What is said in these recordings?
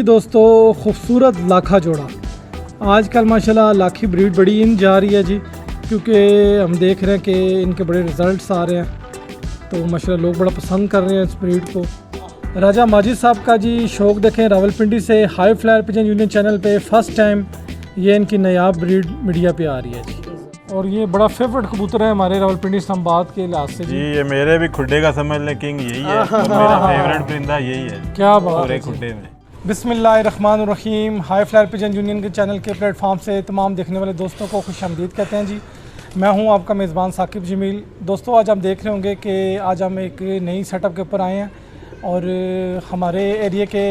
दोस्तों खूबसूरत लाखा जोड़ा आजकल माशाल्लाह लाखी ब्रीड बड़ी इन जा रही है जी, क्योंकि हम देख रहे हैं कि इनके बड़े रिज़ल्ट्स आ रहे हैं। तो माशाल्लाह लोग बड़ा पसंद कर रहे हैं इस ब्रीड को। राजा माजिद साहब का जी शौक़ देखें रावलपिंडी से high flyer pigeon union channel पे फर्स्ट टाइम ये इनकी नायाब ब्रीड मीडिया पे आ रही है जी। और ये बड़ा फेवरेट कबूतर है हमारे रावलपिंडी इस्लामाबाद के लिहाज से जी। ये मेरे भी खुड्डे का समझ लें किंग यही है, तो मेरा फेवरेट परिंदा यही है। क्या बात है खुड्डे में। बिस्मिल्लाहिर्रहमानिर्रहीम। हाई फ्लायर पिजन यूनियन के चैनल के प्लेटफॉर्म से तमाम देखने वाले दोस्तों को खुशामदीद कहते हैं जी। मैं हूं आपका मेज़बान साकिब जमील। दोस्तों आज हम देख रहे होंगे कि आज हम एक नई सेटअप के ऊपर आए हैं और हमारे एरिया के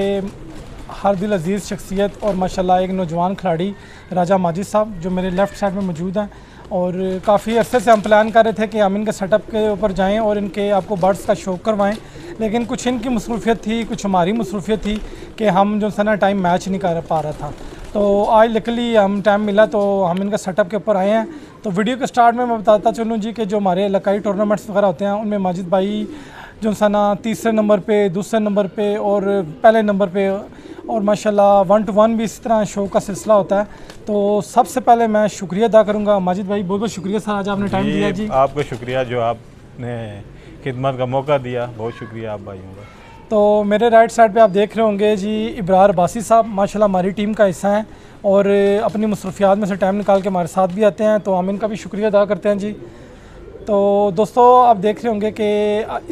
हर दिल अजीज़ शख्सियत और माशाल्लाह एक नौजवान खिलाड़ी राजा माजिद साहब जो मेरे लेफ़्ट साइड में मौजूद हैं। और काफ़ी अरसे से हम प्लान कर रहे थे कि हम इनके सेटअप के ऊपर जाएं और इनके आपको बर्ड्स का शौक़ करवाएं, लेकिन कुछ इनकी मसरूफियत थी, कुछ हमारी मसरूफियत थी कि हम जो सना टाइम मैच नहीं कर पा रहा था। तो आज लकीली हम टाइम मिला तो हम इनका सेटअप के ऊपर आए हैं। तो वीडियो के स्टार्ट में मैं बताता चलूँ जी कि जो हमारे इलाकाई टूर्नामेंट्स वगैरह होते हैं उनमें माजिद भाई जो सना तीसरे नंबर पे, दूसरे नंबर पे और पहले नंबर पे और माशाल्लाह 1 to 1 भी इस तरह शो का सिलसिला होता है। तो सबसे पहले मैं शुक्रिया अदा करूँगा माजिद भाई, बहुत बहुत शुक्रिया सर आज आपने टाइम दिया जी। आपका शुक्रिया जो आपने खिदमत का मौका दिया, बहुत शुक्रिया आप भाइयों का। तो मेरे राइट साइड पे आप देख रहे होंगे जी इब्रार बासी साहब, माशाल्लाह हमारी टीम का हिस्सा हैं और अपनी मसरूफियात में से टाइम निकाल के हमारे साथ भी आते हैं, तो हम इनका भी शुक्रिया अदा करते हैं जी। तो दोस्तों आप देख रहे होंगे कि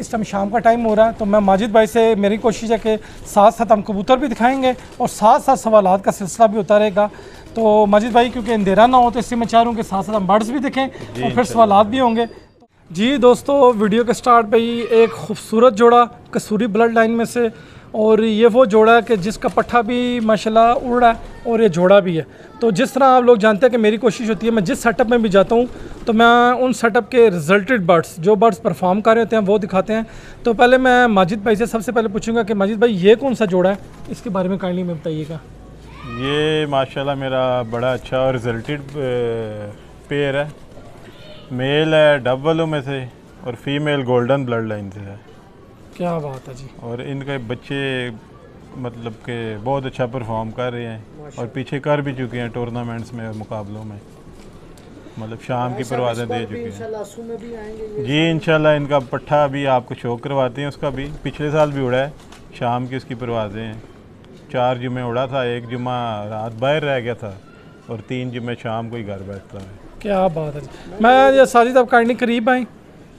इस टाइम शाम का टाइम हो रहा है, तो मैं माजिद भाई से मेरी कोशिश है कि साथ साथ हम कबूतर भी दिखाएंगे और साथ साथ सवालात का सिलसिला भी होता रहेगा। तो माजिद भाई क्योंकि अंधेरा ना हो तो इससे मैं चाह रहा हूँ कि साथ साथ हम बर्ड्स भी दिखें और फिर सवालात भी होंगे जी। दोस्तों वीडियो के स्टार्ट पे ही एक खूबसूरत जोड़ा कसूरी ब्लड लाइन में से, और ये वो जोड़ा है कि जिसका पट्ठा भी माशाल्लाह उड़ रहा है और ये जोड़ा भी है। तो जिस तरह आप लोग जानते हैं कि मेरी कोशिश होती है मैं जिस सेटअप में भी जाता हूँ तो मैं उन सेटअप के रिजल्टेड बर्ड्स जो बर्ड्स परफॉर्म कर रहे होते हैं वो दिखाते हैं। तो पहले मैं माजिद भाई से सबसे पहले पूछूंगा कि माजिद भाई ये कौन सा जोड़ा है, इसके बारे में काइंडली में बताइएगा। ये माशाल्लाह मेरा बड़ा अच्छा और रिजल्टेड पेयर है। मेल है डबल में से और फीमेल गोल्डन ब्लड लाइन से है। क्या बात है जी। और इनके बच्चे मतलब कि बहुत अच्छा परफॉर्म कर रहे हैं और पीछे कर भी चुके हैं टूर्नामेंट्स में और मुकाबलों में, मतलब शाम की परवाज़ें दे चुके हैं जी। इंशाल्लाह इनका पट्ठा भी आपको शौक करवाते हैं, उसका भी पिछले साल भी उड़ा है, शाम की उसकी परवाज़ें हैं। 4 जुमे उड़ा था, 1 जुमा रात बाहर रह गया था और 3 जुमे शाम को ही घर बैठता है। क्या बात है जी। मैं ये साजिद आप काइंडली करीब आए,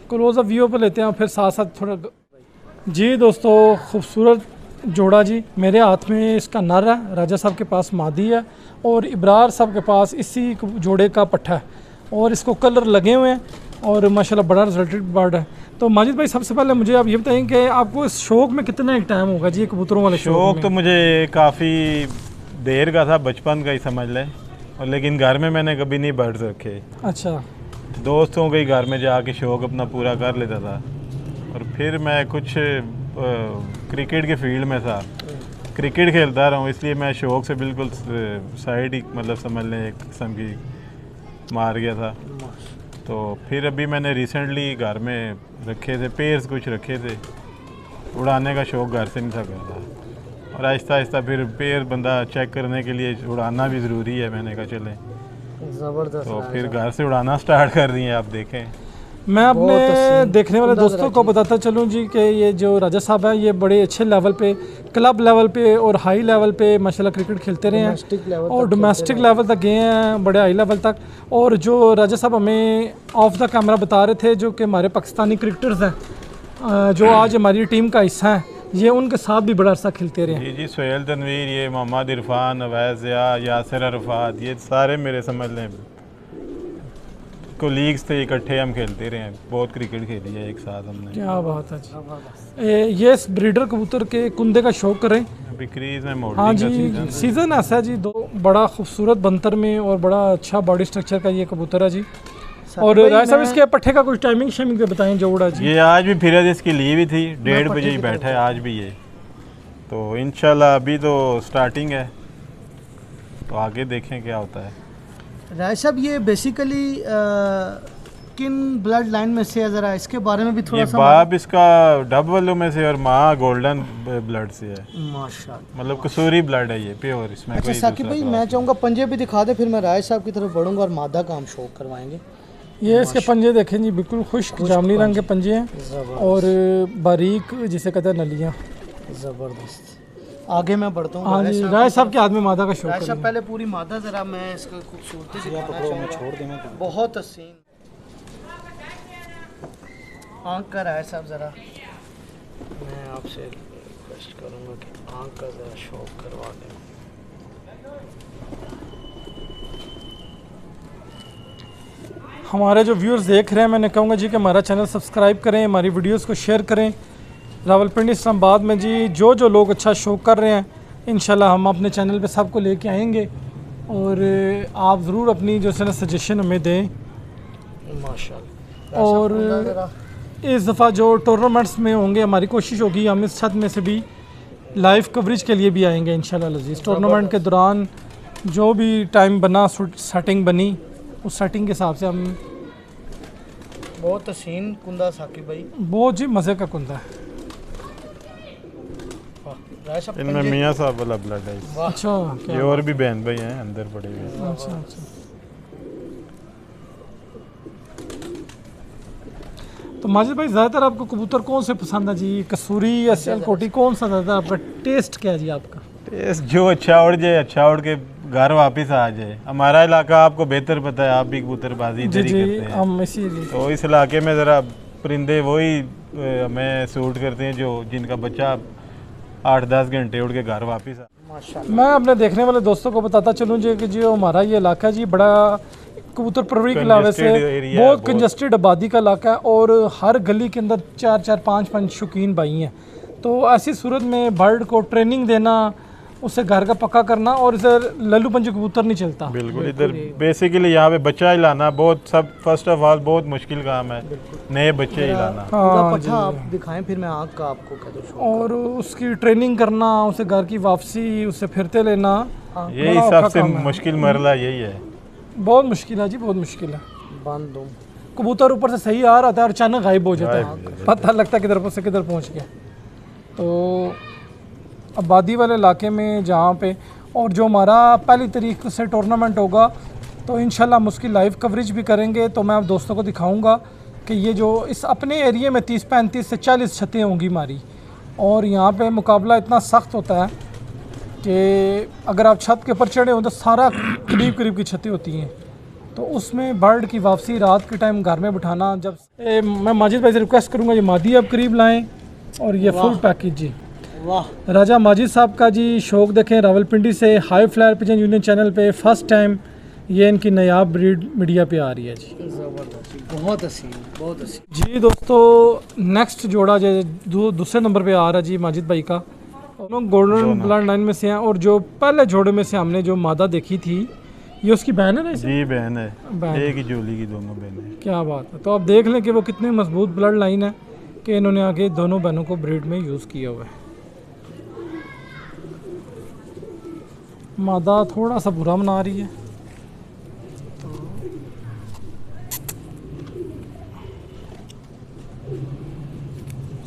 क्लोज अप व्यू पर लेते हैं फिर साथ साथ थोड़ा जी। दोस्तों खूबसूरत जोड़ा जी, मेरे हाथ में इसका नर है, राजा साहब के पास मादी है और इब्रार साहब के पास इसी जोड़े का पट्ठा है और इसको कलर लगे हुए हैं और माशाल्लाह बड़ा रिजल्टेड बर्ड है। तो माजिद भाई सबसे पहले मुझे आप ये बताएं कि आपको इस शौक़ में कितना एक टाइम होगा जी कबूतरों वाले शौक़? तो मुझे काफ़ी देर का था, बचपन का ही समझ लें, और लेकिन घर में मैंने कभी नहीं बर्ड्स रखे। अच्छा। दोस्तों के घर में जाके शौक़ अपना पूरा कर लेता था। और फिर मैं कुछ क्रिकेट के फील्ड में था, क्रिकेट खेलता रहा हूँ, इसलिए मैं शौक़ से बिल्कुल साइड ही मतलब समझ लें एक किस्म की मार गया था। तो फिर अभी मैंने रिसेंटली घर में रखे थे, पेयर्स कुछ रखे थे, उड़ाने का शौक़ घर से नहीं था करता, और आहिस्ता आहिस्ता फिर पेयर बंदा चेक करने के लिए उड़ाना भी ज़रूरी है, मैंने कहा चले ज़बरदस्त। तो फिर घर से उड़ाना स्टार्ट कर दिए, आप देखें। मैं अपने देखने वाले दोस्तों को बताता चलूँ जी कि ये जो राजा साहब हैं ये बड़े अच्छे लेवल पे, क्लब लेवल पे और हाई लेवल पे माशाल्लाह क्रिकेट खेलते रहे हैं और डोमेस्टिक लेवल तक गए हैं, बड़े हाई लेवल तक। और जो राजा साहब हमें ऑफ द कैमरा बता रहे थे जो कि हमारे पाकिस्तानी क्रिकेटर्स हैं जो आज हमारी टीम का हिस्सा है, ये उनके साथ भी बड़ा अर्सा खेलते रहे। जी सोहेल तनवीर, ये मोहम्मद इरफान, अवैज़ यासिर अरफात, ये सारे मेरे समझ लें कोलीग्स थे, इकट्ठे हम खेलते रहे हैं, बहुत क्रिकेट खेली है एक साथ हमने। क्या बात है जी। ये इस ब्रीडर कबूतर के कुंदे का शौक करें अभी क्रीज में मोड़। हाँ जी, सीज़न ऐसा है जी। दो बड़ा खूबसूरत बंतर में और बड़ा अच्छा बॉडी स्ट्रक्चर का ये कबूतर है जी। और राय साहब इसके पट्टे का कुछ टाइमिंग शेमिंग पे बताएं जो उड़ा जी। ये आज भी फिर इसकी लीव ही थी, 1:30 बजे ही बैठा है आज भी ये, तो इंशाल्लाह अभी तो स्टार्टिंग है, तो आगे देखें क्या होता है। राय साहब ये बेसिकली किन ब्लड लाइन में से है, ज़रा इसके बारे में भी थोड़ा ये सा बाप इसका डबल में से और माँ गोल्डन ब्लड से है, माशाल्लाह। मतलब कसूरी ब्लड है ये प्योर, इसमें अच्छा कोई साकिब भाई, दूसरा मैं बात चाहूँगा पंजे भी दिखा दे, फिर मैं राय साहब की तरफ बढ़ूंगा और मादा का हम शौक करवाएंगे। ये इसके पंजे देखें जी, बिल्कुल खुश्क जामनी रंग के पंजे हैं और बारीक जिसे कहते हैं नलियाँ। ज़बरदस्त। आगे मैं बढ़ता हूँ। हाँ जी, राय साहब के आदमी मादा का शौक राय साहब करेंगे। पहले पूरी मादा ज़रा मैं इसका खूबसूरती से छोड़ देना, बहुत हसीन आँख का। राय साहब ज़रा मैं आपसे रिक्वेस्ट करूँगा कि आँख का ज़रा शौक करवा दें। हमारे जो व्यूअर्स देख रहे हैं, मैंने कहूँगा जी कि हमारा चैनल सब्सक्राइब करें, हमारी वीडियोस को शेयर करें। रावलपिंडी इस्लामाबाद में जी जो लोग अच्छा शौक कर रहे हैं, इंशाल्लाह हम अपने चैनल पे सबको लेके आएंगे और आप ज़रूर अपनी जो है ना सजेशन हमें दें। माशाल्लाह। और इस दफ़ा जो टूर्नामेंट्स में होंगे, हमारी कोशिश होगी हम इस छत में से भी लाइव कवरेज के लिए भी आएंगे इंशाल्लाह अज़ीज़। टूर्नामेंट के दौरान जो भी टाइम बना, सेटिंग बनी, उस सेटिंग के हिसाब से हम बहुत हसीन कुंदा साकिब भाई, बहुत जी मज़े का कुंदा है। राय साहब इनमें मियाँ साहब वाला ब्लड है। अच्छा, ये क्या और भी बहन भाई हैं अंदर पड़े हुए हैं। अच्छा अच्छा। तो माजिद भाई, ज़्यादातर आपको कबूतर कौन से पसंद है जी, कसूरी या सियालकोटी, कौन सा ज़्यादा आपका टेस्ट क्या है जी आपका? टेस्ट जो अच्छा उड़ जाए, अच्छा उड़ के घर वापस आ जाए। हमारा इलाका आपको बेहतर पता है, आप भी कबूतरबाजी जी इधर ही जी, करते हैं, हम इसीलिए तो इस इलाके में ज़रा परिंदे वही हमें सूट करते हैं जो जिनका बच्चा 8-10 घंटे उड़ के घर वापस आ। माशाल्लाह। मैं अपने देखने वाले दोस्तों को बताता चलूँ जी कि जो हमारा ये इलाका जी बड़ा कबूतर परवरी के अलावे से Congested area है, बहुत बहुत। कंजस्टेड आबादी का इलाका है और हर गली के अंदर 4-4 5-5 शौकीन भाई हैं। तो ऐसी सूरत में बर्ड को ट्रेनिंग देना, उसे घर का पक्का करना, और इधर लल्लू पंजे कबूतर नहीं चलता। बिल्कुल, इधर बेसिकली यहाँ पे बच्चा हिलाना बहुत सब फर्स्ट ऑफ ऑल बहुत मुश्किल काम है, नए बच्चे हिलाना। पूरा हाँ पट्ठा आप दिखाएं, फिर मैं आँख का आपको कह दूँ। और उसकी ट्रेनिंग करना, उसे घर की वापसी, उसे फिरते लेना, यही बड़ा औखा सबसे काम है। मुश्किल मरला यही है। बहुत मुश्किल है जी, बहुत मुश्किल है। बंद दूँ। कबूतर ऊपर से सही आ रहा था और अचानक गायब हो जाता गायब है, हो जाता है। पता लगता है किधर से किधर पहुंच गया। तो आबादी वाले इलाके में जहाँ पे, और जो हमारा पहली तारीख से टूर्नामेंट होगा, तो इंशाल्लाह हम उसकी लाइव कवरेज भी करेंगे। तो मैं आप दोस्तों को दिखाऊंगा कि ये जो इस अपने एरिया में 30-35 से 40 छतें होंगी हमारी, और यहाँ पे मुकाबला इतना सख्त होता है कि अगर आप छत के ऊपर चढ़े हो तो सारा करीब करीब की छतें होती हैं। तो उसमें बर्ड की वापसी रात के टाइम घर में बिठाना, जब मैं माजिद भाई से रिक्वेस्ट करूँगा ये मादी आप करीब लाएं, और ये फुल पैकेज जी। वाह। राजा माजिद साहब का जी शौक देखें, रावलपिंडी से high flyer pigeon union channel पे फर्स्ट टाइम ये इनकी नायाब ब्रीड मीडिया पे आ रही है जी। ज़बरदस्त जी, बहुत हसीन, बहुत हसीन। जी दोस्तों, नेक्स्ट जोड़ा जो दूसरे नंबर पे आ रहा है जी माजिद भाई का, दोनों गोल्डन ब्लड लाइन में से हैं। और जो पहले जोड़े में से हमने जो मादा देखी थी, ये उसकी बहन है ना? इसे जी बहन है, बहन। एक ही जोली की दोनों बहनें। क्या बात है। तो आप देख लें कि वो कितनी मजबूत ब्लड लाइन है कि इन्होंने आगे दोनों बहनों को ब्रीड में यूज़ किया हुआ है। मादा थोड़ा सा बुरा मना रही है।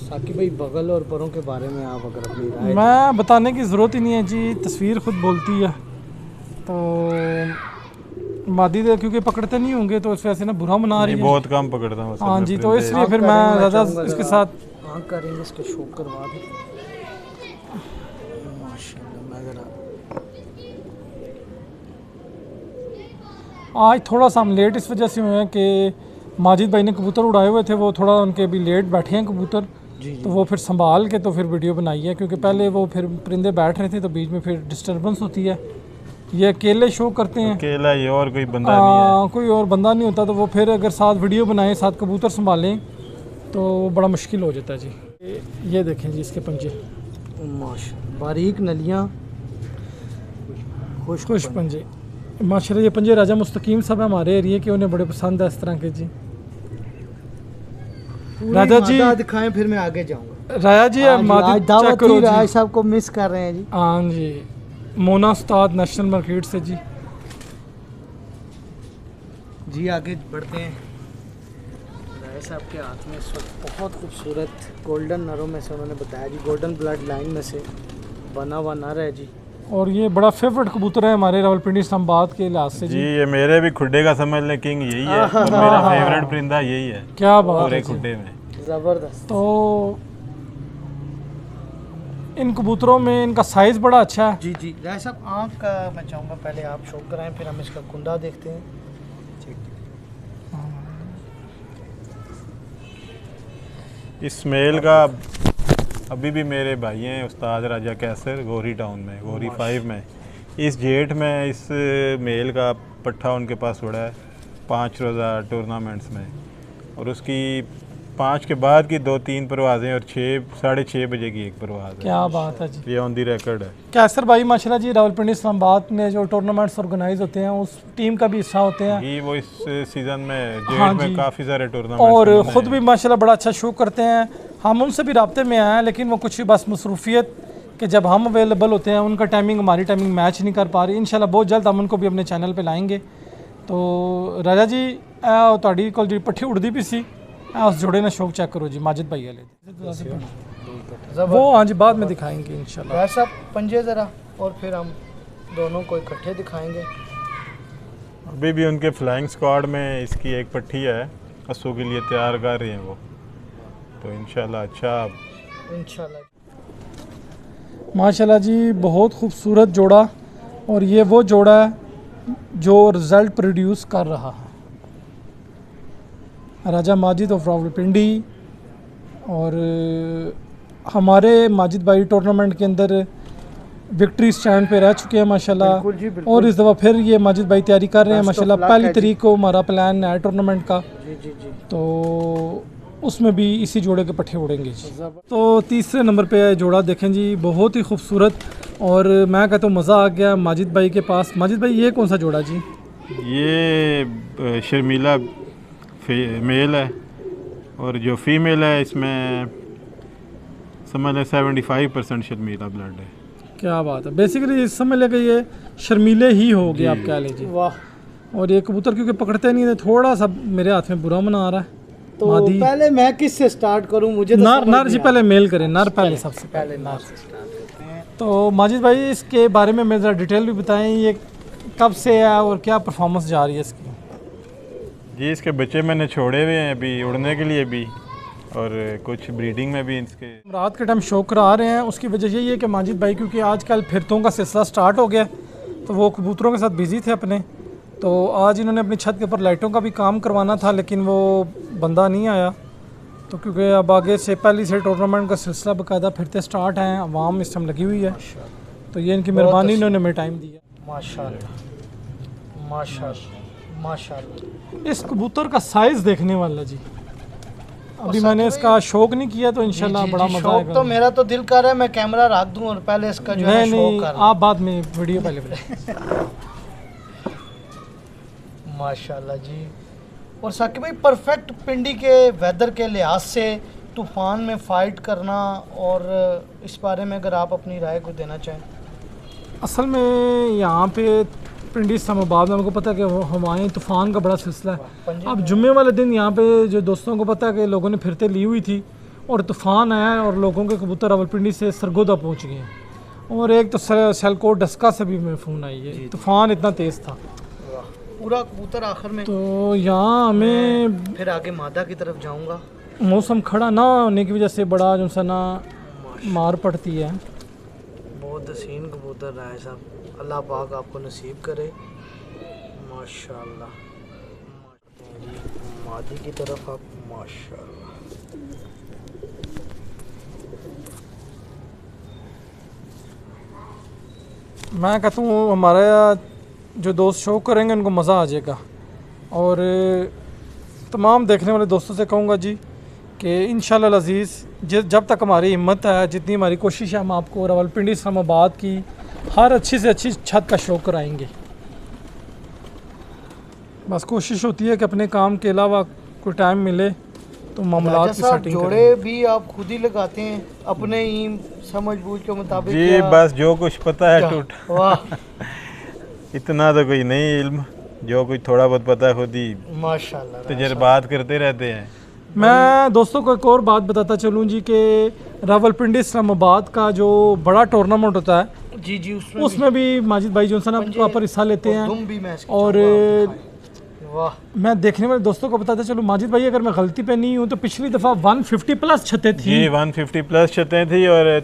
साकिब भाई, बगल और परों के बारे में आप अगर अपनी राय मैं बताने की ज़रूरत ही नहीं है जी, तस्वीर खुद बोलती है। तो मादी दे क्योंकि पकड़ते नहीं होंगे तो इस वजह से ना बुरा मना रही नहीं, है। बहुत कम पकड़ता हूँ असल हाँ में जी, तो परिंदे। इसलिए फिर मैं ज़्यादा इसके साथ आँख का रेंज इसके शौक करवा दें। माशाल्लाह। मैं ज़रा आज थोड़ा सा हम लेट इस वजह से हुए हैं कि माजिद भाई ने कबूतर उड़ाए हुए थे, वो थोड़ा उनके भी लेट बैठे हैं कबूतर। तो वो फिर संभाल के तो फिर वीडियो बनाई है, क्योंकि पहले वो फिर परिंदे बैठ रहे थे तो बीच में फिर डिस्टर्बेंस होती है। ये अकेले शो करते हैं, अकेला ये और कोई बंदा नहीं है। कोई और बंदा नहीं होता, तो वो फिर अगर साथ वीडियो बनाएं, साथ कबूतर संभालें, तो बड़ा मुश्किल हो जाता है जी। ये देखें जी इसके पंजे, माशाल्लाह, बारीक नलियाँ, खुश पंजे माशाल्लाह। ये पंजे राजा मुस्तकीम साहब हमारे एरिया के, उन्हें बड़े पसंद है इस तरह के जी। राजा जी दिखाएं, फिर मैं आगे जाऊंगा। राजा जी आज मादी चेक दावत करो ही राय जी। साहब को मिस कर रहे हैं जी। हाँ जी, मोना उस्ताद नेशनल मार्केट से जी। जी आगे बढ़ते हैं। राय साहब के हाथ में इस वक्त बहुत खूबसूरत गोल्डन नरों में से उन्होंने बताया जी, गोल्डन ब्लड लाइन में से बना हुआ नर है जी। और ये बड़ा फेवरेट कबूतर है हमारे रावलपिंडी इस्लामाबाद के लिहाज से जी ये मेरे भी खुड्डे का समझ लें किंग यही है और मेरा फेवरेट परिंदा यही है क्या बात पूरे है जी। खुड्डे में। ज़बरदस्त। तो इन कबूतरों में इनका साइज़ बड़ा अच्छा है। जी जी राय साहब, आँख का मैं चाहूँगा पहले आप शो कराएं, फिर हम इसका कुंडा देखते हैं। इस मेल का अभी भी मेरे भाई हैं उस्ताद राजा कैसर गोरी टाउन में, गोरी 5 में। इस जेठ में इस मेल का पट्ठा उनके पास उड़ा है 5 रोज़ा टूर्नामेंट्स में, और उसकी 5 के बाद की 2-3 परवाज़ें और 6-6:30 बजे की एक परवाज़ है। क्या बात है जी। ये ऑन दी रिकॉर्ड है। कैसर भाई माशाल्लाह जी रावलपिंडी इस्लामाबाद में जो टूर्नामेंट्स ऑर्गेनाइज होते हैं उस टीम का भी हिस्सा होते हैं। ये वो इस सीज़न में जेठ हाँ में जी। काफ़ी सारे टूर्नामेंट और ख़ुद भी माशाल्लाह बड़ा अच्छा शो करते हैं। हम उनसे भी राब्ते में आए हैं, लेकिन वो कुछ बस मसरूफियत कि जब हम अवेलेबल होते हैं उनका टाइमिंग हमारी टाइमिंग मैच नहीं कर पा रही। इंशाल्लाह बहुत जल्द हम उनको भी अपने चैनल पे लाएंगे। तो राजा जी ਤੁਹਾਡੀ ਕੋਲ ਜਿਹੜੀ पट्ठी उड़दी भी सी उस जोड़े ने शौक चेक करो जी माजिद भाई वाले वो हाँ जी बाद में दिखाएंगे इंशाल्लाह। राय साहब पंजे ज़रा, और फिर हम दोनों को इकट्ठे दिखाएंगे। अभी भी उनके फ्लाइंग स्क्वाड में इसकी एक पट्टी है, असू के लिए तैयार कर रहे हैं वो, तो इंशाल्लाह अच्छा इंशाल्लाह। माशाल्लाह जी बहुत खूबसूरत जोड़ा, और ये वो जोड़ा है जो रिज़ल्ट प्रोड्यूस कर रहा है। राजा माजिद ऑफ रावलपिंडी, और हमारे माजिद भाई टूर्नामेंट के अंदर विक्ट्री स्टैंड पे रह चुके हैं माशाल्लाह। बिल्कुल जी, बिल्कुल। और इस दफ़ा फिर ये माजिद भाई तैयारी कर रहे हैं Best of माशाल्लाह। luck पहली है जी। तारीख को हमारा प्लान है टूर्नामेंट का, जी जी जी। तो उसमें भी इसी जोड़े के पट्टे उड़ेंगे जी। तो तीसरे नंबर पे है जोड़ा, देखें जी बहुत ही खूबसूरत, और मैं कहता हूँ मज़ा आ गया माजिद भाई के पास। माजिद भाई ये कौन सा जोड़ा जी? ये शर्मीला मेल है, और जो फीमेल है इसमें समझ लें 75% शर्मीला ब्लड है। क्या बात है, बेसिकली इस समझ लेके ये शर्मीले ही हो गए आप कह लीजिए। वाह। और ये कबूतर क्योंकि पकड़ते नहीं थे, थोड़ा सा मेरे हाथ में बुरा मना आ रहा है। तो मादी पहले मैं किस से स्टार्ट करूं? मुझे तो नर समझ नर जी नहीं पहले मेल करें, नर पहले सबसे आ- पहले पहले नर नर। से स्टार्ट करते हैं। तो माजिद भाई इसके बारे में मैं ज़रा डिटेल भी बताएं, ये कब से है और क्या परफॉर्मेंस जा रही है इसकी? जी इसके बच्चे मैंने छोड़े हुए हैं अभी उड़ने के लिए भी, और कुछ ब्रीडिंग में भी इसके। रात के टाइम शो करा रहे हैं, उसकी वजह यही है कि माजिद भाई क्योंकि आजकल फिरतों का सिलसिला स्टार्ट हो गया, तो वो कबूतरों के साथ बिज़ी थे अपने। तो आज इन्होंने अपनी छत के ऊपर लाइटों का भी काम करवाना था, लेकिन वो बंदा नहीं आया। तो क्योंकि अब आगे से पहली से टूर्नामेंट का सिलसिला बाकायदा फिरते स्टार्ट हैं, आवाम इस टाइम लगी हुई है, तो ये इनकी मेहरबानी, इन्होंने हमें टाइम दिया। माशाल्लाह माशाल्लाह माशाल्लाह। इस कबूतर का साइज़ देखने वाला जी, अभी मैंने इसका शौक नहीं किया, तो इंशाल्लाह जी, बड़ा जी, मज़ा शौक आएगा। तो मेरा तो दिल कर रहा है मैं कैमरा रख दूं और पहले इसका जो है नहीं शौक नहीं, कर आप बाद में वीडियो पहले बनाएं। माशाल्लाह जी। और साकिब भाई परफेक्ट पिंडी के वेदर के लिहाज से तूफ़ान में फ़ाइट करना, और इस बारे में अगर आप अपनी राय को देना चाहें। असल में यहाँ पे पिंडी इस्लामाबाद में हमको पता है कि हमारे तूफ़ान का बड़ा सिलसिला है। अब जुम्मे वाले दिन यहाँ पे जो दोस्तों को पता है कि लोगों ने फिरते ली हुई थी और तूफ़ान आया और लोगों के कबूतर रावलपिंडी से सरगोदा पहुँच गए हैं, और एक तो सैलकोट डस्का से भी मेरे फ़ोन आई है, तूफ़ान इतना तेज़ था। पूरा कबूतर आखिर में। तो यहाँ हमें फिर आगे मादा की तरफ जाऊंगा। मौसम खड़ा ना होने की वजह से बड़ा जो सा ना मार पड़ती है। बहुत हसीन कबूतर रहा है साहब, अल्लाह पाक आपको नसीब करे। माशाल्लाह। मादी की तरफ आप माशाल्लाह। मैं कहता हूँ हमारा जो दोस्त शो करेंगे उनको मज़ा आ जाएगा, और तमाम देखने वाले दोस्तों से कहूँगा जी कि इंशाल्लाह अज़ीज़ जब तक हमारी हिम्मत है, जितनी हमारी कोशिश है, हम आपको रावलपिंडी इस्लामाबाद की हर अच्छी से अच्छी छत का शो कराएंगे। बस कोशिश होती है कि अपने काम के अलावा कोई टाइम मिले तो मामलात की सेटिंग जोड़े भी आप खुद ही लगाते हैं अपने ही समझ बूझ के मुताबिक? जी या- बस जो कुछ पता है टूट वाह इतना तो कोई नहीं इल्म, जो कुछ थोड़ा बहुत पता है खुद ही माशाल्लाह। तजर्बात करते रहते हैं। मैं दोस्तों को एक और बात बताता चलूँ जी कि रावलपिंडी इस्लामाबाद का जो बड़ा टूर्नामेंट होता है जी जी उसमें भी माजिद भाई जो है ना प्रॉपर हिस्सा लेते हैं। दुम भी मैं इसकी और वाह मैं देखने वाले दोस्तों को बताता चलूँ माजिद भाई, अगर मैं गलती पे नहीं हूँ तो पिछली दफ़ा 150 प्लस छतें थी। जी 150 प्लस छतें थी और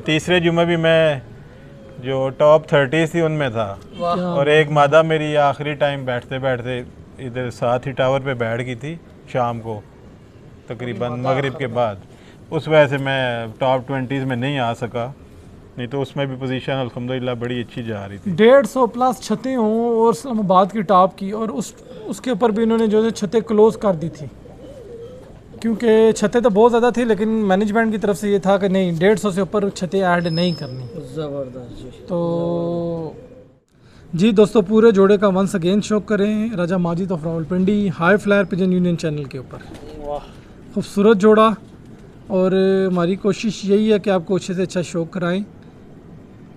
तीसरे जुमे भी मैं जो टॉप 30 थी उनमें था। वाह और एक मादा मेरी आखिरी टाइम बैठते बैठते इधर साथ ही टावर पे बैठ गई थी शाम को तकरीबन मगरिब के बाद, उस वजह से मैं टॉप 20 में नहीं आ सका, नहीं तो उसमें भी पोजीशन अल्हम्दुलिल्लाह बड़ी अच्छी जा रही थी। 150 प्लस छतें हों और इस्लामाबाद की टॉप की, और उसके ऊपर भी इन्होंने जो है छतें क्लोज़ कर दी थी, क्योंकि छतें तो बहुत ज़्यादा थी लेकिन मैनेजमेंट की तरफ से ये था कि नहीं 150 से ऊपर छतें ऐड नहीं करनी। ज़बरदस्त जी। तो जी दोस्तों, पूरे जोड़े का वंस अगेन शो करें Raja Majid of Rawalpindi high flyer pigeon union channel के ऊपर। वाह खूबसूरत जोड़ा, और हमारी कोशिश यही है कि आपको अच्छे से अच्छा शो कराएं।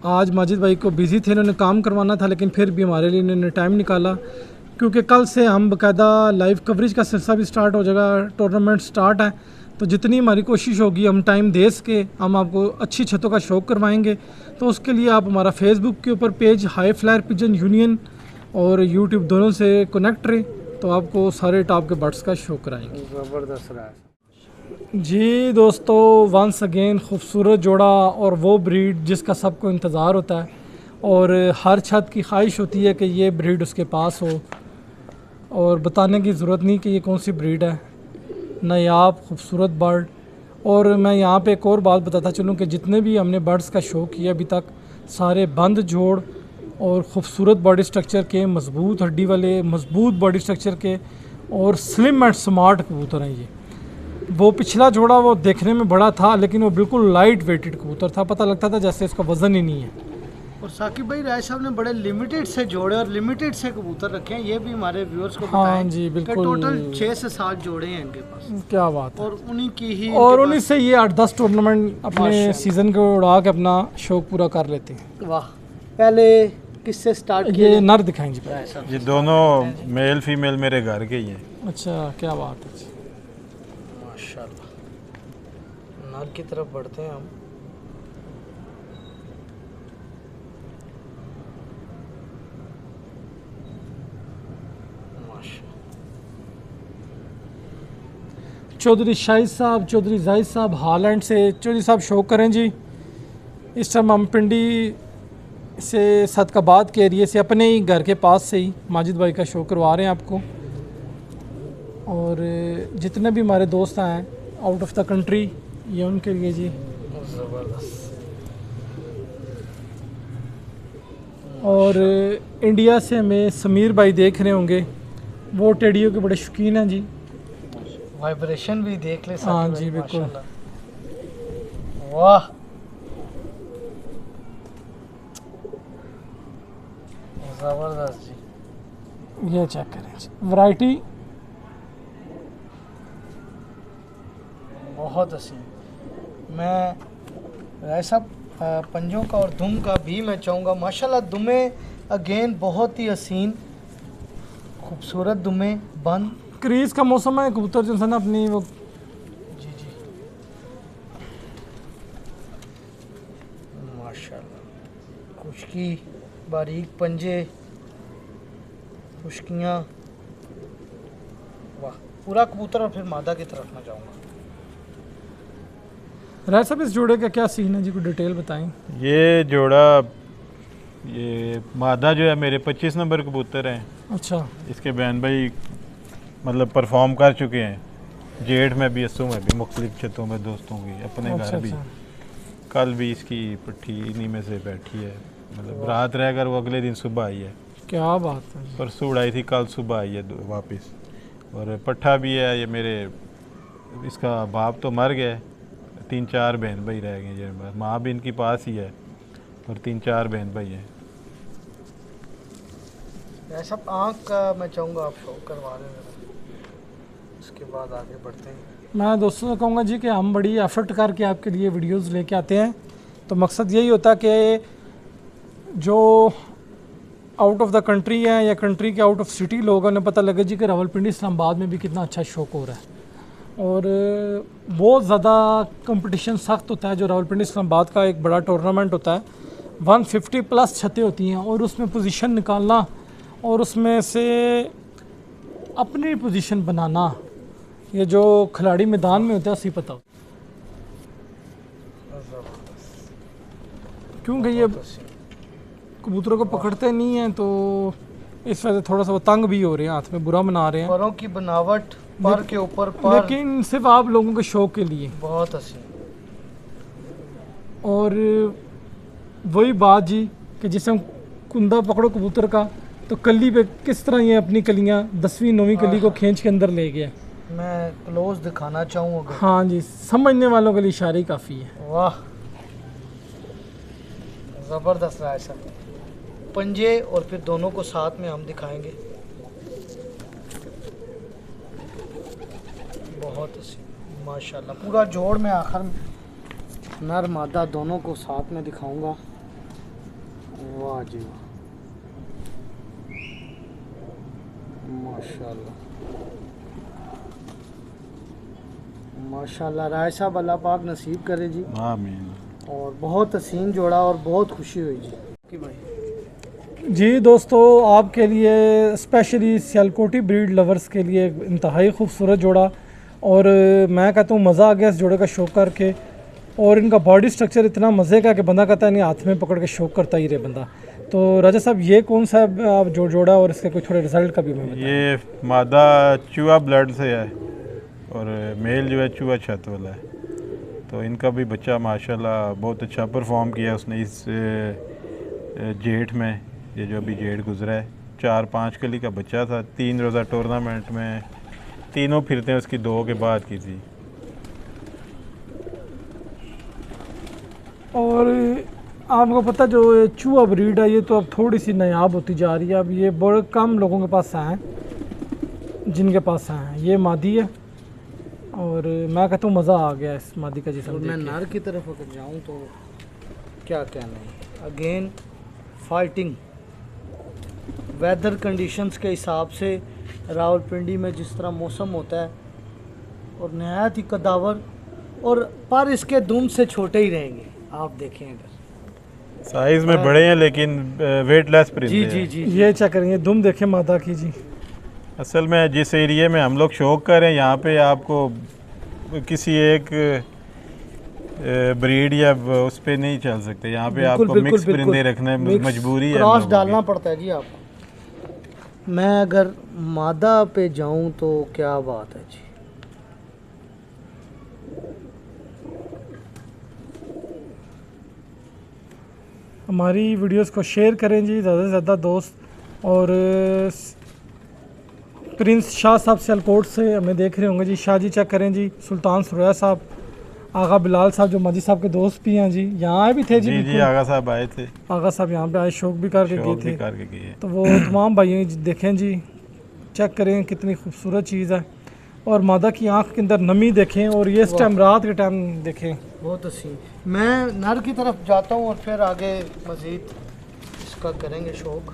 आज माजिद भाई को बिज़ी थे, इन्होंने काम करवाना था, लेकिन फिर भी हमारे लिए इन्होंने टाइम निकाला, क्योंकि कल से हम बाकायदा लाइव कवरेज का सिलसिला भी स्टार्ट हो जाएगा, टूर्नामेंट स्टार्ट है। तो जितनी हमारी कोशिश होगी हम टाइम दे सके हम आपको अच्छी छतों का शौक़ करवाएंगे। तो उसके लिए आप हमारा फेसबुक के ऊपर page high flyer pigeon union और यूट्यूब दोनों से कनेक्ट रहे, तो आपको सारे टॉप के बर्ड्स का शो कराएंगे। ज़बरदस्त रहा। जी दोस्तों, वंस अगेन खूबसूरत जोड़ा, और वो ब्रीड जिसका सबको इंतज़ार होता है और हर छत की ख्वाहिश होती है कि ये ब्रीड उसके पास हो, और बताने की ज़रूरत नहीं कि ये कौन सी ब्रीड है। नायाब खूबसूरत बर्ड। और मैं यहाँ पे एक और बात बताता चलूँ कि जितने भी हमने बर्ड्स का शो किया अभी तक, सारे बंद जोड़ और ख़ूबसूरत बॉडी स्ट्रक्चर के, मजबूत हड्डी वाले, मजबूत बॉडी स्ट्रक्चर के और स्लिम एंड स्मार्ट कबूतर हैं ये। वो पिछला जोड़ा वो देखने में बड़ा था लेकिन वो बिल्कुल लाइट वेटेड कबूतर था, पता लगता था जैसे इसका वज़न ही नहीं है। और साकिब भाई राय साहब ने बड़े लिमिटेड से जोड़े और लिमिटेड से कबूतर रखे हैं, ये भी हमारे व्यूअर्स को हाँ बताएं जी, कि बिल्कुल। टोटल 6 से 7 जोड़े हैं इनके पास, क्या बात है। और उन्हीं की ही और इनके उन्हीं से ये 8-10 टूर्नामेंट अपने माशाल्लाह। सीज़न को उड़ा के अपना शौक़ पूरा कर लेते हैं। पास। वाह, पहले किससे स्टार्ट किया ये नर दिखाएं जी पहले। राय साहब? ये दोनों मेल फीमेल मेरे घर के ही हैं। अच्छा, क्या बात है जी। माशाल्लाह, नर की तरफ बढ़ते हैं हम। चौधरी शाहिद साहब, चौधरी जाहिद साहब हालैंड से। चौधरी साहब शो करें जी। इस टाइम हम पिंडी से सदकाबाद के एरिए से अपने ही घर के पास से ही माजिद भाई का शो करवा रहे हैं आपको। और जितने भी हमारे दोस्त हैं आउट ऑफ द कंट्री, ये उनके लिए जी। ज़बरदस्त। और इंडिया से हमें समीर भाई देख रहे होंगे, वो टेडियो के बड़े शौकीन हैं जी। वाइब्रेशन भी देख ले साकिब हाँ भाई, जी, बिल्कुल। माशाल्लाह। वाह, ज़बरदस्त जी। ये चेक करें जी, वैरायटी बहुत हसीन। मैं राय साहब पंजों का और दुम का भी मैं चाहूँगा, माशाल्लाह दुमें अगेन बहुत ही हसीन खूबसूरत दुमें बंद। क्रीज का मौसम है, कबूतर जो है ना अपनी वो जी जी माशाल्लाह, खुशकी, बारीक पंजे, खुशकियाँ, वाह। पूरा कबूतर और फिर मादा की तरफ मैं जाऊँगा। राय साहब इस जोड़े का क्या सीन है जी, कोई डिटेल बताएं। ये जोड़ा, ये मादा जो है मेरे 25 नंबर कबूतर हैं। अच्छा, इसके बहन भाई मतलब परफॉर्म कर चुके हैं जेठ में भी, अस्सू में भी, मुख्तलिफ छतों में दोस्तों की, अपने अच्छा, घर भी। अच्छा। कल भी इसकी पट्टी इन्हीं में से बैठी है, मतलब रात रहकर वो अगले दिन सुबह आई है। क्या बात है। परसों उड़ाई थी, कल सुबह आई है वापस। और पट्ठा भी है ये मेरे, इसका बाप तो मर गया है, 3-4 बहन भाई रह गए ये, माँ भी इनकी पास ही है और 3-4 बहन भाई हैं। ऐसा आँख का मैं चाहूँगा आप शो करवा दें ज़रा, उसके बाद आगे बढ़ते हैं। मैं दोस्तों से कहूँगा जी कि हम बड़ी एफर्ट करके आपके लिए वीडियोस लेके आते हैं, तो मकसद यही होता है कि जो आउट ऑफ द कंट्री है या कंट्री के आउट ऑफ सिटी लोग हैं, उन्हें पता लगे जी कि रावलपिंडी इस्लामाबाद में भी कितना अच्छा शौक हो रहा है। और बहुत ज़्यादा कंपटीशन सख्त होता है। जो रावलपिंडी इस्लामाबाद का एक बड़ा टूर्नामेंट होता है, 150 प्लस छतें होती हैं और उसमें पोजीशन निकालना और उसमें से अपनी पोजीशन बनाना, ये जो खिलाड़ी मैदान में होता है उसी पता होता है। क्योंकि ये कबूतरों को पकड़ते नहीं हैं तो इस वजह से थोड़ा सा वो तंग भी हो रहे हैं, हाथ में बुरा मना रहे हैं। परों की बनावट, पर के ऊपर पर, लेकिन सिर्फ आप लोगों के शौक के लिए। बहुत हसीन। और वही बात जी कि जिसे हम कुंदा पकड़ो कबूतर का, तो कली पे किस तरह ये अपनी कलियां 10वीं 9वीं कली को खींच के अंदर ले गया। मैं क्लोज दिखाना चाहूँगा। हाँ जी, समझने वालों के लिए इशारे काफ़ी है। वाह, ज़बरदस्त रहा है सर। पंजे और फिर दोनों को साथ में हम दिखाएंगे। बहुत हसीन माशाल्लाह। पूरा जोड़ में आखिर में नर मादा दोनों को साथ में दिखाऊंगा। वाह जी वाह, माशाल्लाह माशाल्लाह। राय साहब अल्लाह पाक नसीब करे जी। आमीन। और बहुत हसीन जोड़ा और बहुत खुशी हुई जी कि भाई। जी दोस्तों, आपके लिए स्पेशली सियालकोटी ब्रीड लवर्स के लिए इंतहाई खूबसूरत जोड़ा, और मैं कहता हूँ मज़ा आ गया इस जोड़े का शौक करके। और इनका बॉडी स्ट्रक्चर इतना मज़े का कि बंदा कहता है नहीं, हाथ में पकड़ के शौक करता ही रहे बंदा। तो राजा साहब, ये कौन सा आप जोड़ा और इसके कोई थोड़े रिजल्ट का भी मैं बताएं। ये मादा चूहा ब्लड से है और मेल जो है चूहा छत वाला है। तो इनका भी बच्चा माशाल्लाह बहुत अच्छा परफॉर्म किया उसने इस जेठ में। ये जो अभी जेठ गुजरा है, 4-5 कली का बच्चा था। 3 रोज़ा टूर्नामेंट में तीनों फिरते हैं उसकी 2 के बाद की थी। और आपको पता जो ये चूहा ब्रीड है, ये तो अब थोड़ी सी नायाब होती जा रही है। अब ये बड़े कम लोगों के पास हैं जिनके पास हैं। ये मादी है और मैं कहता हूँ मज़ा आ गया इस मादी का जिसम और देख मैं के। नर की तरफ अगर जाऊं तो क्या कहना है। अगेन फाइटिंग वेदर कंडीशंस के हिसाब से रावलपिंडी में जिस तरह मौसम होता है, और नहायत ही कदावर, और पर इसके दुम से छोटे ही रहेंगे। आप देखें अगर साइज़ में बड़े हैं लेकिन वेटलेस परिंदे जी हैं। जी जी ये चेक करेंगे, दुम देखें मादा की जी। असल में जिस एरिया में हम लोग शौक करें, यहाँ पे आपको किसी एक ब्रीड या उस पे नहीं चल सकते। यहाँ पे बिल्कुल, आपको बिल्कुल, मिक्स बिल्कुल। परिंदे रखने मिक्स मजबूरी है। क्रॉस डालना पड़ता है जी आपको। मैं अगर मादा पे जाऊं तो क्या बात है जी। हमारी वीडियोस को शेयर करें जी ज़्यादा से ज़्यादा दोस्त। और प्रिंस शाह साहब सियालकोट से हमें देख रहे होंगे जी। शाह जी चेक करें जी। सुल्तान सुरैया साहब, आगा बिलाल साहब जो माजी साहब के दोस्त भी हैं जी, यहाँ आए भी थे जी। जी जी, बिल्कुल। आगा साहब आए थे, आगा साहब यहाँ पे आए, शौक भी करके शौक गए भी थे। करके गए। तो वो तमाम भाइयों देखें जी, चेक करें कितनी खूबसूरत चीज़ है। और मादा की आंख के अंदर नमी देखें, और ये इस टाइम रात के टाइम देखें। बहुत हसीन। मैं नर की तरफ जाता हूँ और फिर आगे मज़ीद इसका करेंगे शौक।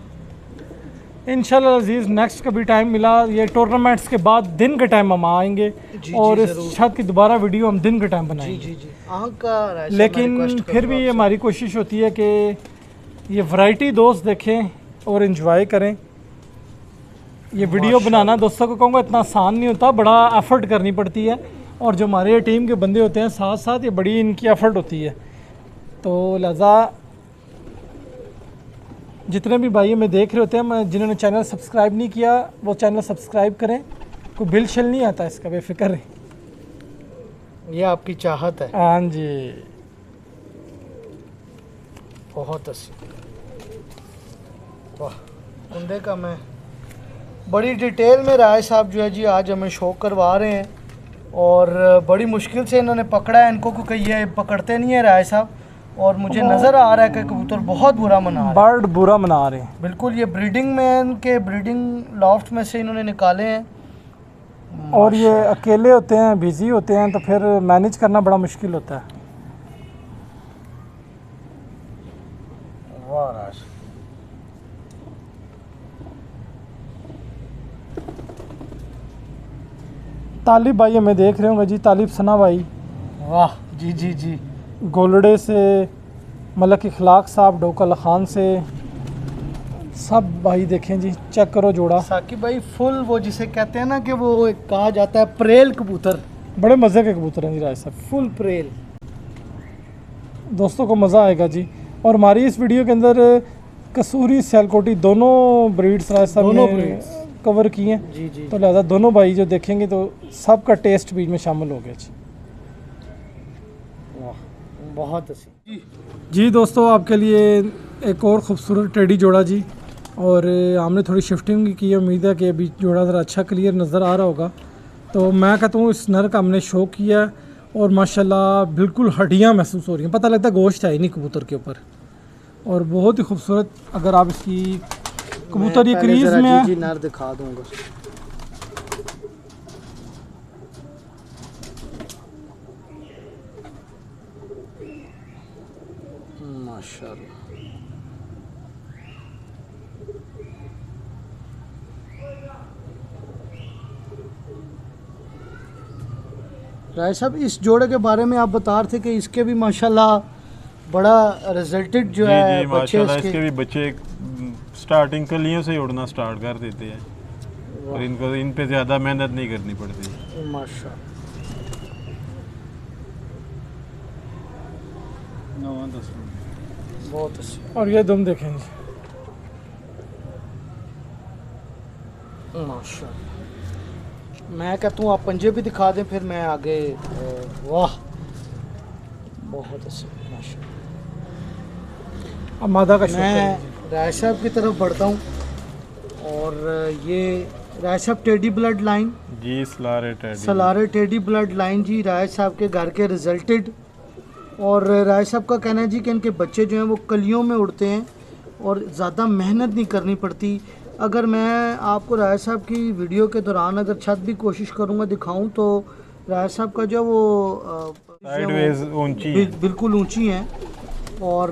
इंशाल्लाह अजीज़, नेक्स्ट कभी टाइम मिला, ये टूर्नामेंट्स के बाद दिन के टाइम हम आएंगे जी, और जी, इस ज़रूर। छत की दोबारा वीडियो हम दिन के टाइम जी बनाएंगे। जी जी, आँख का राय साहब मैं लेकिन रिक्वेस्ट फिर भी करूँगा ये आपसे। हमारी कोशिश होती है कि ये वैरायटी दोस्त देखें और इन्जॉय करें। ये वीडियो बनाना दोस्तों को कहूँगा इतना आसान नहीं होता, बड़ा एफर्ट करनी पड़ती है। और जो हमारे टीम के बंदे होते हैं साथ साथ, ये बड़ी इनकी एफर्ट होती है। तो लिहाजा जितने भी भाई हमें देख रहे होते हैं, मैं जिन्होंने चैनल सब्सक्राइब नहीं किया वो चैनल सब्सक्राइब करें। कोई बिल शिल नहीं आता इसका, बेफिक्र है। ये आपकी चाहत है। हाँ जी, बहुत हसीन। वाह, कुंदे का मैं बड़ी डिटेल में राय साहब जो है जी आज हमें शौक करवा रहे हैं। और बड़ी मुश्किल से इन्होंने पकड़ा है इनको, क्योंकि ये पकड़ते नहीं है राय साहब। और मुझे नज़र आ रहा है कि कबूतर बहुत बुरा मना रहे हैं। बर्ड बुरा मना रहे हैं। बिल्कुल, ये ब्रीडिंग में इनके ब्रीडिंग लॉफ्ट में से इन्होंने निकाले हैं। और ये अकेले होते हैं, बिजी होते हैं, तो फिर मैनेज करना बड़ा मुश्किल होता है। वाह राज, तालिब भाई हमें देख रहे होंगे जी, तालिब सना भाई, वाह जी जी जी। गोलड़े से, मलक इखलाक साहब डोकल ख़ान से, सब भाई देखें जी, चेक करो जोड़ा। साकिब भाई फुल वो जिसे कहते हैं ना कि वो एक कहा जाता है प्रेल कबूतर, बड़े मज़े के कबूतर हैं जी राय साहब, फुल प्रेल। दोस्तों को मज़ा आएगा जी। और हमारी इस वीडियो के अंदर कसूरी सियालकोटी दोनों ब्रीड्स राय साहब दोनों ने breeds। कवर किए हैं, जी जी। तो लिहाजा दोनों भाई जो देखेंगे तो सबका टेस्ट बीच में शामिल हो गया जी। वाह बहुत अच्छी जी दोस्तों, आपके लिए एक और ख़ूबसूरत टेडी जोड़ा जी, और हमने थोड़ी शिफ्टिंग भी की है, उम्मीद है कि अभी जोड़ा ज़रा अच्छा क्लियर नज़र आ रहा होगा। तो मैं कहता हूँ इस नर का हमने शो किया है और माशाल्लाह बिल्कुल हड्डियाँ महसूस हो रही हैं, पता लगता है गोश्त है ही नहीं कबूतर के ऊपर, और बहुत ही खूबसूरत। अगर आप इसकी कबूतर ये क्रीज में है, जी नर दिखा दूंगा। माशाल्लाह राय साहब, इस जोड़े के बारे में आप बता रहे थे कि इसके भी माशाल्लाह बड़ा रिजल्टेड जो जी है जी बच्चे माशाल्लाह, इसके। इसके भी बच्चे स्टार्टिंग कलियों से ही उड़ना स्टार्ट कर देते हैं, और इनको इन पे ज़्यादा मेहनत नहीं करनी पड़ती। माशाल्लाह बहुत अच्छी। और ये दुम देखें जी, माशाल्लाह मैं कहता हूँ आप पंजे भी दिखा दें फिर मैं आगे। वाह बहुत अच्छी माशाल्लाह। अब मादा का शौक मैं करें जी। राय साहब की तरफ बढ़ता हूँ, और ये राय साहब टेडी ब्लड लाइन, जी सलारे टेडी, सलारे टेडी ब्लड लाइन जी, राय साहब के घर के रिजल्टेड। और राय साहब का कहना है जी कि इनके बच्चे जो हैं वो कलियों में उड़ते हैं और ज़्यादा मेहनत नहीं करनी पड़ती। अगर मैं आपको राय साहब की वीडियो के दौरान अगर छत भी कोशिश करूँगा दिखाऊँ, तो राय साहब का जो वो साइडवेज ऊंची है। बिल्कुल ऊंची हैं, और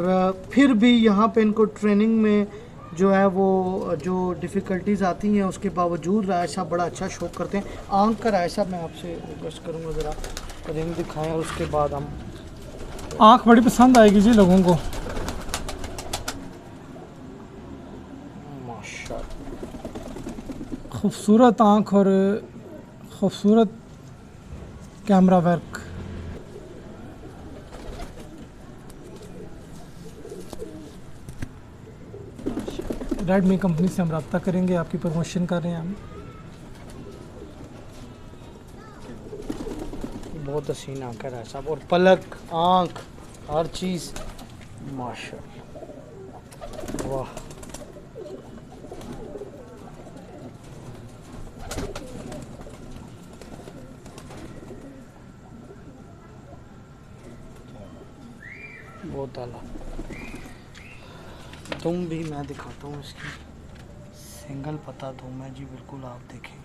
फिर भी यहाँ पे इनको ट्रेनिंग में जो है वो जो डिफ़िकल्टीज़ आती हैं उसके बावजूद राय साहब बड़ा अच्छा शो करते हैं। आंख का राय साहब मैं आपसे रिक्वेस्ट करूँगा ज़रा रिंग दिखाएं, और उसके बाद हम आँख बड़ी पसंद आएगी जी लोगों को। माशाल्लाह खूबसूरत आँख और खूबसूरत कैमरा वर्क। रेडमी कंपनी से हम रब्ता करेंगे, आपकी प्रमोशन कर रहे हैं हम। बहुत हसीन आँख है राय साहब, और पलक आँख हर चीज़ माशाल्लाह। वाह बहुत आला। तुम भी मैं दिखाता हूँ इसकी सिंगल पता तुम है जी, बिल्कुल आप देखें।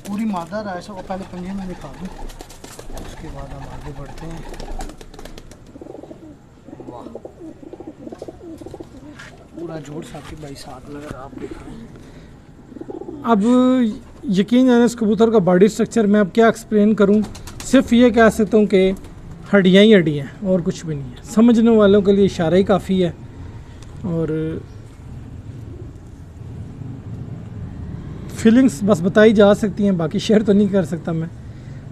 पूरी मादा राय साहब, पहले पंजे में दिखा दूँ उसके बाद हम आगे बढ़ते हैं। वाह पूरा जोड़ साकिब भाई साथ में अगर आप दिखाएं। अब यकीन है इस कबूतर का बॉडी स्ट्रक्चर मैं अब क्या एक्सप्लेन करूं, सिर्फ ये कह सकता हूं कि हड्डियां ही हड्डियां हैं और कुछ भी नहीं है। समझने वालों के लिए इशारा ही काफ़ी है, और फीलिंग्स बस बताई जा सकती हैं, बाकी शेयर तो नहीं कर सकता मैं,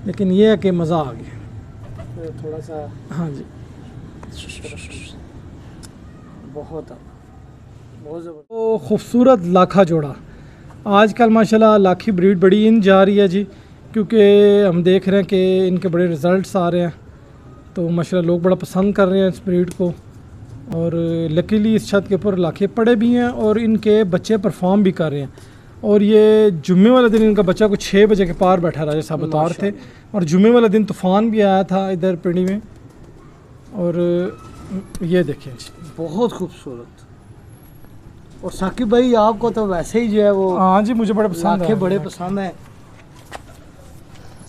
लेकिन ये है कि मज़ा आ गया थोड़ा सा। हाँ जी। बहुत ज़बरदस्त। तो खूबसूरत लाखा जोड़ा, आजकल माशाल्लाह लाखी ब्रीड बड़ी इन जा रही है जी, क्योंकि हम देख रहे हैं कि इनके बड़े रिज़ल्ट्स आ रहे हैं, तो माशाल्लाह लोग बड़ा पसंद कर रहे हैं इस ब्रीड को। और लकीली इस छत के ऊपर लाखे पड़े भी हैं और इनके बच्चे परफॉर्म भी कर रहे हैं। और ये जुम्मे वाले दिन इनका बच्चा कुछ 6 बजे के पार बैठा रहा जैसा बता रहे थे, और जुम्मे वाले दिन तूफ़ान भी आया था इधर पिंडी में। और ये देखें जी, बहुत खूबसूरत। और साकिब भाई आपको तो वैसे ही जो है वो हाँ जी मुझे बड़े पसंद लाखे है, बड़े पसंद हैं।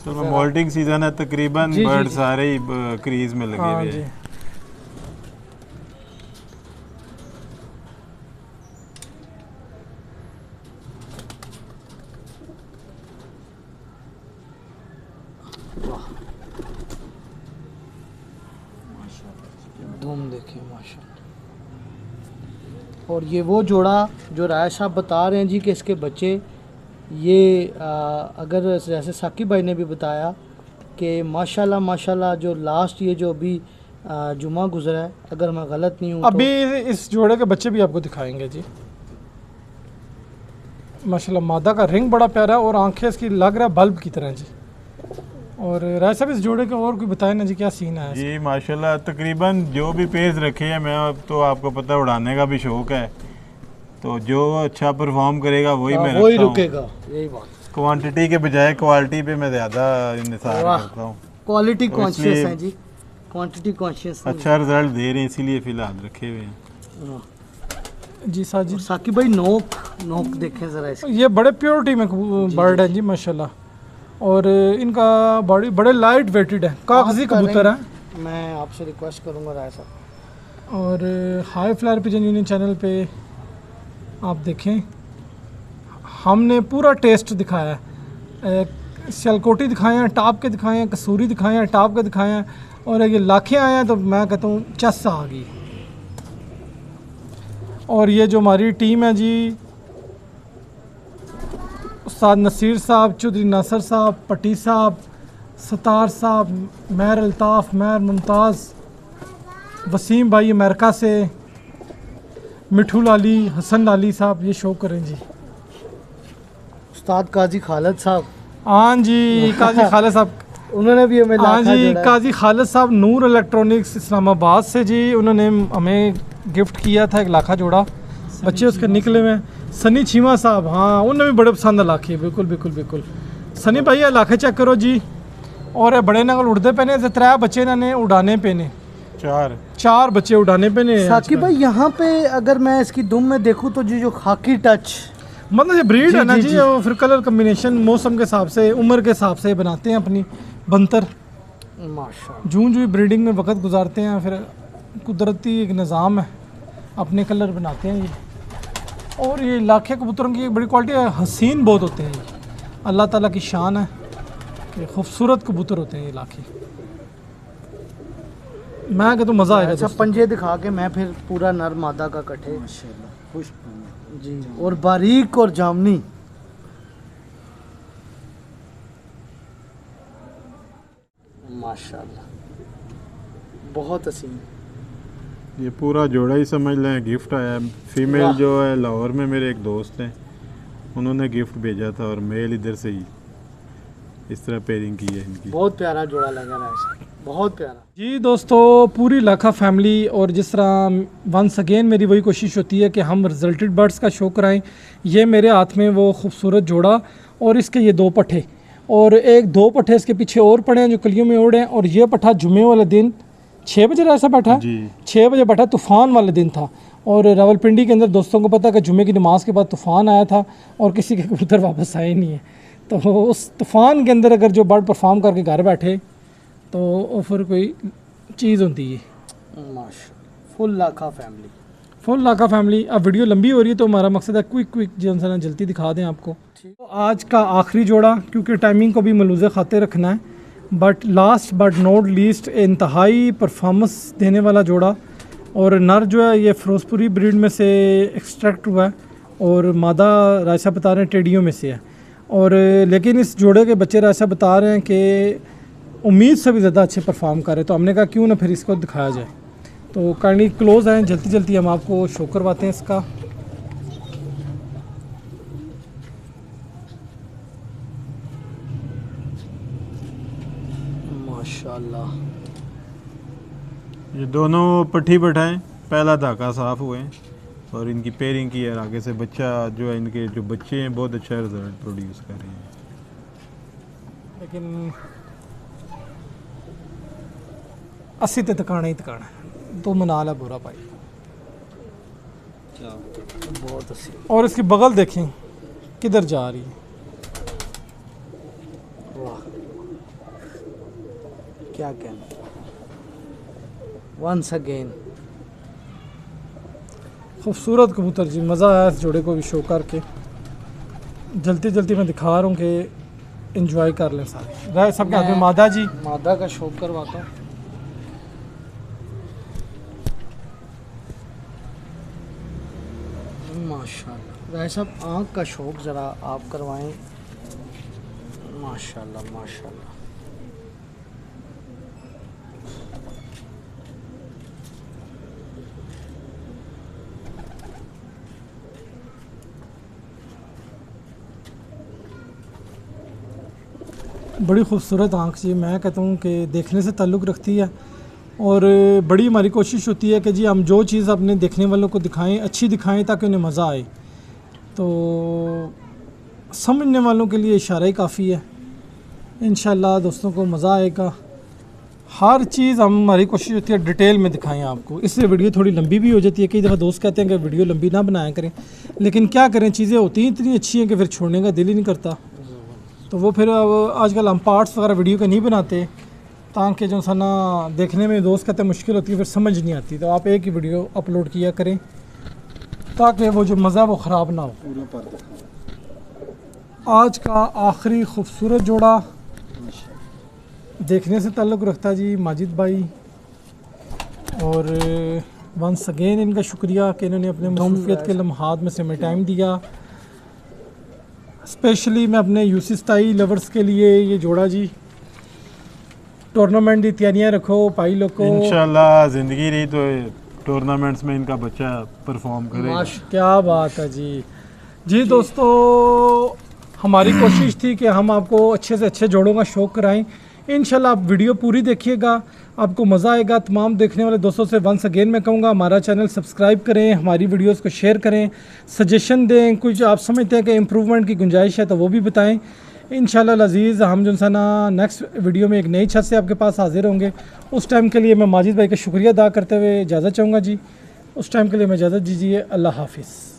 तो मोल्टिंग सीजन है, तकरीबन जी, जी, बर्ड जी। सारे ही क्रीज में लगे हाँ हुए जी। हैं। वाह, धूम देखिए माशाल्लाह। और ये वो जोड़ा जो राय साहब बता रहे हैं जी कि इसके बच्चे ये अगर जैसे साकिब भाई ने भी बताया कि माशाल्लाह माशाल्लाह जो लास्ट ये जो अभी जुमा गुजरा है, अगर मैं गलत नहीं हूँ अभी इस जोड़े के बच्चे भी आपको दिखाएंगे जी। माशाल्लाह मादा का रिंग बड़ा प्यारा है और आंखें इसकी लग रहा है बल्ब की तरह जी। और राय साहब इस जोड़े का और कोई बताएं ना जी, क्या सीन है जी माशाल्लाह तकरीबन जो भी पेज रखे हैं, मैं अब तो आपको पता है उड़ाने का भी शौक है, तो जो अच्छा परफॉर्म करेगा वही मैं वही रखता हूँ। रुकेगा, यही बात। क्वांटिटी के बजाय क्वालिटी पे मैं ज़्यादा इंतजार करता हूँ। क्वालिटी तो कॉन्शियस इसलिए है जी, क्वांटिटी कॉन्शियस। अच्छा रिजल्ट दे रहे हैं, इसीलिए फ़िलहाल रखे हुए हैं। जी साजिद। साकिब भाई नोक देखें ज़रा इसकी। ये बड़े प्योरिटी में बर्ड है जी माशाल्लाह। और इनका बॉडी बड़े लाइट वेटेड है, कागजी कबूतर है। मैं आपसे रिक्वेस्ट करूंगा राय साहब। और high flyer pigeon union channel पे आप देखें, हमने पूरा टेस्ट दिखाया है। सियालकोटी दिखाए हैं, टॉप के दिखाए हैं, कसूरी दिखाए हैं, टॉप के दिखाए हैं, और ये लाखे आए हैं तो मैं कहता हूँ चस आ गई। और ये जो हमारी टीम है जी, उस्ताद नसीर साहब, चौधरी नासर साहब, पट्टी साहब, सतार साहब, महर अल्ताफ़, महर मुमताज़, वसीम भाई अमेरिका से, मिठू लाली, हसन लाली साहब ये शो करें जी। उस्ताद काजी खालिद साहब, हाँ जी काजी खालिद साहब, उन्होंने भी हमें हाँ लाखा जी जोड़ा है। काजी खालिद साहब नूर इलेक्ट्रॉनिक्स इस्लामाबाद से जी, उन्होंने हमें गिफ्ट किया था एक लाखा जोड़ा, बच्चे उसके निकले हुए हैं। सनी छीमा साहब, हाँ उन्हें भी बड़े पसंद है लाखे, बिल्कुल बिल्कुल बिल्कुल। सनी भाई ये लाखे चेक करो जी। और ये बड़े नगल उड़ते पे ने, त्रै बच्चे इन्होंने उड़ाने पे ने, चार बच्चे उड़ाने पे ने। साकिब भाई यहाँ पे अगर मैं इसकी दुम में देखूँ तो जी जो खाकी टच, मतलब ये ब्रीड है ना जी, जी, वो फिर कलर कम्बिनेशन मौसम के हिसाब से, उम्र के हिसाब से बनाते हैं अपनी बनतर। माशाल्लाह जूं जूं ब्रीडिंग में वक्त गुजारते हैं, फिर कुदरती एक निज़ाम है, अपने कलर बनाते हैं ये। और ये लाखे कबूतरों की एक बड़ी क्वालिटी है, हसीन बहुत होते हैं ये, अल्लाह ताला की शान है कि खूबसूरत कबूतर होते हैं ये लाखे। मैं कहता हूँ मज़ा आएगा अच्छा दोस्तों। पंजे दिखा के मैं फिर पूरा नर मादा का कटे माशाल्लाह खुश जी, और बारीक और जामनी। माशाल्लाह बहुत हसीन। ये पूरा जोड़ा ही समझ लें गिफ्ट आया है। फीमेल वाह। जो है लाहौर में मेरे एक दोस्त हैं, उन्होंने गिफ्ट भेजा था, और मेल इधर से ही इस तरह पेयरिंग की है इनकी। बहुत प्यारा जोड़ा लगा रहा है सर, बहुत प्यारा जी दोस्तों, पूरी लाखा फैमिली, और जिस तरह वंस अगेन मेरी वही कोशिश होती है कि हम रिजल्टेड बर्ड्स का शो कराएं। ये मेरे हाथ में वो खूबसूरत जोड़ा, और इसके ये दो पट्ठे, और एक दो पट्ठे इसके पीछे और पड़े हैं जो कलियों में उड़े हैं। और ये पट्ठा जुम्मे वाले दिन 6 बजे ऐसा बैठा, जी 6 बजे बैठा, तूफ़ान वाले दिन था। और रावलपिंडी के अंदर दोस्तों को पता है कि जुम्मे की नमाज के बाद तूफ़ान आया था और किसी के कबूतर वापस आए नहीं है। तो उस तूफ़ान के अंदर अगर जो बर्ड परफॉर्म करके घर बैठे तो वो फिर कोई चीज़ होती है। माशाल्लाह फुल लाखा फैमिली। फुल लाखा फैमिली। अब वीडियो लंबी हो रही है तो हमारा मकसद है क्विक जल्दी दिखा दें आपको। तो आज का आखिरी जोड़ा, क्योंकि टाइमिंग को भी मलूज़े खाते रखना है, but last but not least इंतहाई परफॉर्मेंस देने वाला जोड़ा। और नर जो है ये फिरोजपुरी ब्रीड में से एक्सट्रैक्ट हुआ है, और मादा रायसा बता रहे हैं टेडियों में से है। और लेकिन इस जोड़े के बच्चे रायसा बता रहे हैं कि उम्मीद से भी ज़्यादा अच्छे परफॉर्म कर रहे, तो हमने कहा क्यों ना फिर इसको दिखाया जाए। तो काइंडली क्लोज आएँ, जल्दी हम आपको शो करवाते हैं इसका। माशाल्लाह ये दोनों पट्टी बैठाएं, पहला धागा साफ हुए हैं, और इनकी पेयरिंग की है। आगे से बच्चा जो है, इनके जो बच्चे हैं बहुत अच्छा रिजल्ट प्रोड्यूस कर रहे हैं। लेकिन 80 ते तकाना ही तकाना, तो मनाल है बुरा भाई। बहुत अच्छी। और इसकी बगल देखें किधर जा रही है। वाह क्या कहना। वंस अगेन खूबसूरत कबूतर जी, मज़ा आया इस जोड़े को भी शो करके। जल्दी मैं दिखा रहा हूँ कि इंजॉय कर लें सारे। राय साहब के हाथ में मादा जी, मादा का शौक करवाता हूँ। माशाल्लाह राय साहब आँख का शौक ज़रा आप करवाएं। माशाल्लाह माशाल्लाह। बड़ी खूबसूरत आँख जी, मैं कहता हूँ कि देखने से ताल्लुक़ रखती है और बड़ी हमारी कोशिश होती है कि जी हम जो चीज़ अपने देखने वालों को दिखाएं अच्छी दिखाएं ताकि उन्हें मज़ा आए। तो समझने वालों के लिए इशारा ही काफ़ी है। इंशाल्लाह दोस्तों को मज़ा आएगा। हर चीज़ हमारी कोशिश होती है डिटेल में दिखाएं आपको, इसलिए वीडियो थोड़ी लंबी भी हो जाती है। कई दफ़ा दोस्त कहते हैं कि वीडियो लंबी ना बनाया करें, लेकिन क्या करें, चीज़ें होती हैं इतनी अच्छी हैं कि फिर छोड़ने का दिल ही नहीं करता। तो वो फिर आजकल हम पार्ट्स वगैरह वीडियो के नहीं बनाते ताकि जो ना देखने में दोस्त कहते हैं मुश्किल होती है, फिर समझ नहीं आती। तो आप एक ही वीडियो अपलोड किया करें ताकि वो जो मज़ा वो ख़राब ना हो। आज का आखिरी खूबसूरत जोड़ा देखने से ताल्लुक़ रखता है जी माजिद भाई, और वंस अगेन इनका शुक्रिया कि इन्होंने अपने मसरूफियत के लम्हात में से हमें टाइम दिया। स्पेशली मैं अपने यूसी स्टाइल लवर्स के लिए ये जोड़ा जी। टूर्नामेंट की तैयारियां रखो भाई लोग को, इंशाल्लाह ज़िंदगी रही तो टूर्नामेंट्स में इनका बच्चा परफॉर्म करेगा। क्या बात है जी। जी दोस्तों, हमारी कोशिश थी कि हम आपको अच्छे से अच्छे जोड़ों का शौक़ कराएं। इंशाल्लाह आप वीडियो पूरी देखिएगा, आपको मज़ा आएगा। तमाम देखने वाले दोस्तों से वंस अगेन मैं कहूँगा हमारा चैनल सब्सक्राइब करें, हमारी वीडियोस को शेयर करें, सजेशन दें, कुछ आप समझते हैं कि इम्प्रूवमेंट की गुंजाइश है तो वो भी बताएं। इंशाल्लाह अज़ीज़ हम जो सा ना नेक्स्ट वीडियो में एक नई छत से आपके पास हाजिर होंगे। उस टाइम के लिए मैं माजिद भाई का शुक्रिया अदा करते हुए इजाज़त चाहूँगा जी। उस टाइम के लिए मैं इजाज़त दीजिए। अल्लाह हाफिज़।